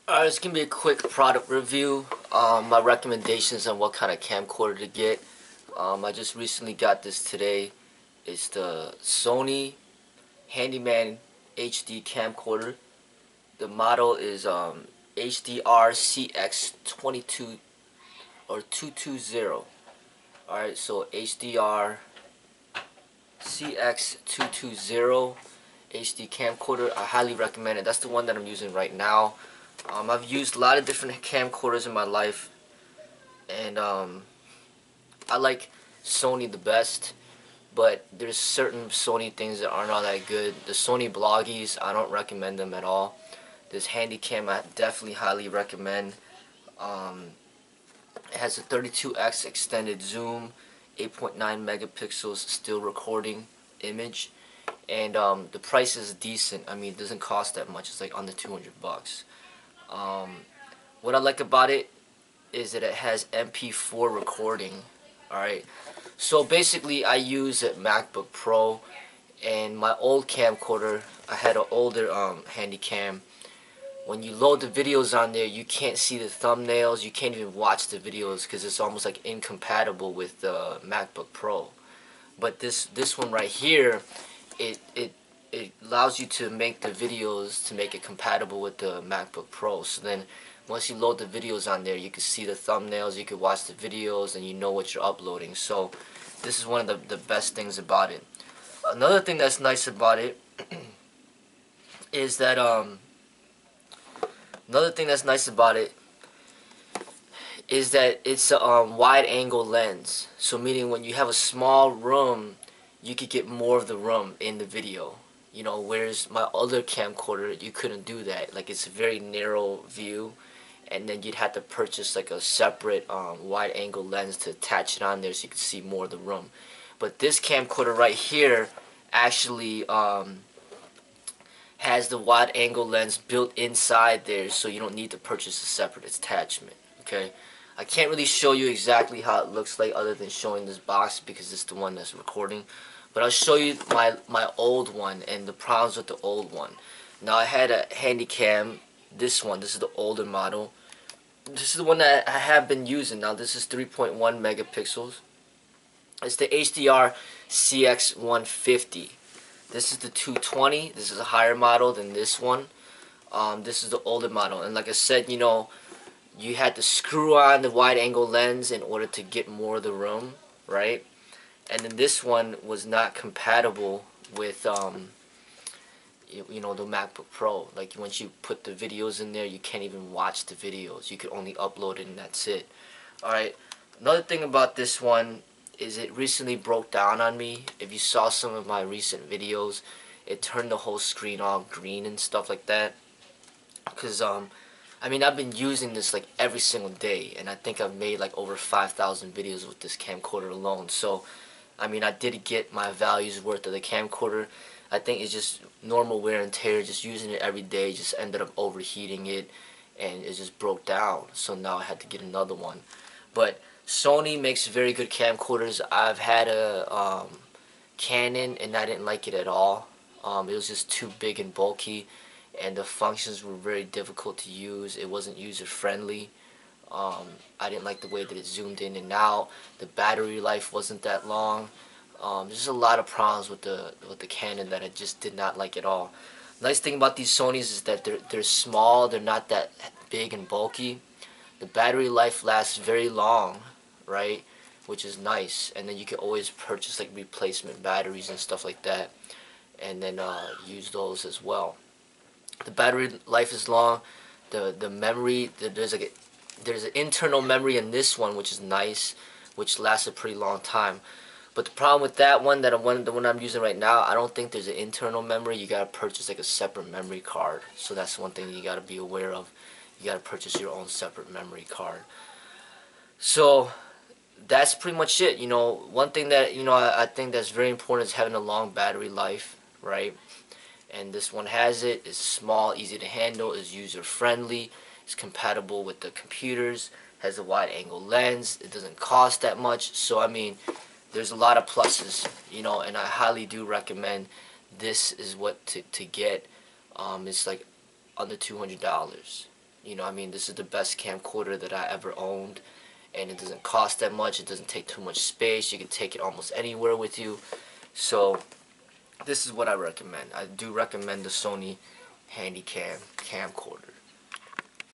Alright, it's gonna be a quick product review. My recommendations on what kind of camcorder to get. I just recently got this today. It's the Sony Handyman HD camcorder. The model is HDR CX-22 or 220. Alright, so HDR CX-220 HD camcorder. I highly recommend it. That's the one that I'm using right now. I've used a lot of different camcorders in my life, and I like Sony the best, but there's certain Sony things that aren't all that good. The Sony Bloggies, I don't recommend them at all. This Handycam, I definitely highly recommend. It has a 32x extended zoom, 8.9 megapixels still recording image, and the price is decent. I mean, it doesn't cost that much. It's like under 200 bucks. What I like about it is that it has MP4 recording. Alright, so basically I use a MacBook Pro, and my old camcorder, I had an older Handycam. When you load the videos on there, you can't see the thumbnails, you can't even watch the videos because it's almost like incompatible with the MacBook Pro. But this one right here, it allows you to make the videos to make it compatible with the MacBook Pro. So then once you load the videos on there, you can see the thumbnails, you can watch the videos, and you know what you're uploading. So this is one of the best things about it. Another thing that's nice about it is that it's a wide angle lens. So meaning when you have a small room, you could get more of the room in the video. You know, whereas my other camcorder, you couldn't do that. Like, it's a very narrow view, and then you'd have to purchase like a separate wide angle lens to attach it on there so you could see more of the room. But this camcorder right here actually has the wide angle lens built inside there, so you don't need to purchase a separate attachment. Okay, I can't really show you exactly how it looks like other than showing this box because it's the one that's recording. But I'll show you my old one and the problems with the old one. Now, I had a Handycam. This is the older model. This is the one that I have been using. Now, this is 3.1 megapixels. It's the HDR CX-150. This is the 220. This is a higher model than this one. This is the older model. And like I said, you know, you had to screw on the wide angle lens in order to get more of the room, right? And then this one was not compatible with you know, the MacBook Pro. Like, once you put the videos in there, you can't even watch the videos. You could only upload it and that's it. Alright, another thing about this one is it recently broke down on me. If you saw some of my recent videos, it turned the whole screen all green and stuff like that. Because I mean, I've been using this like every single day, and I think I've made like over 5,000 videos with this camcorder alone. So I mean, I did get my values worth of the camcorder. I think it's just normal wear and tear, just using it every day, just ended up overheating it, and it just broke down. So now I had to get another one. But Sony makes very good camcorders. I've had a Canon, and I didn't like it at all. It was just too big and bulky, and the functions were very difficult to use. It wasn't user-friendly. I didn't like the way that it zoomed in and out. The battery life wasn't that long. There's a lot of problems with the Canon that I just did not like at all. Nice thing about these Sonys is that they're small. They're not that big and bulky. The battery life lasts very long, right? Which is nice. And then you can always purchase like replacement batteries and stuff like that, and then use those as well. The battery life is long. The memory, there's an internal memory in this one, which is nice, which lasts a pretty long time. But the problem with that one, the one I'm using right now, I don't think there's an internal memory. You gotta purchase like a separate memory card. So that's one thing you gotta be aware of. You gotta purchase your own separate memory card. So that's pretty much it. You know, one thing that, you know, I think that's very important is having a long battery life, right? And this one has it. It's small, easy to handle, is user friendly. It's compatible with the computers, has a wide angle lens, it doesn't cost that much. So I mean, there's a lot of pluses, you know, and I highly do recommend this is what to get. It's like under $200, You know, I mean, this is the best camcorder that I ever owned, and it doesn't cost that much. It doesn't take too much space. You can take it almost anywhere with you. So this is what I recommend. I do recommend the Sony Handycam camcorder.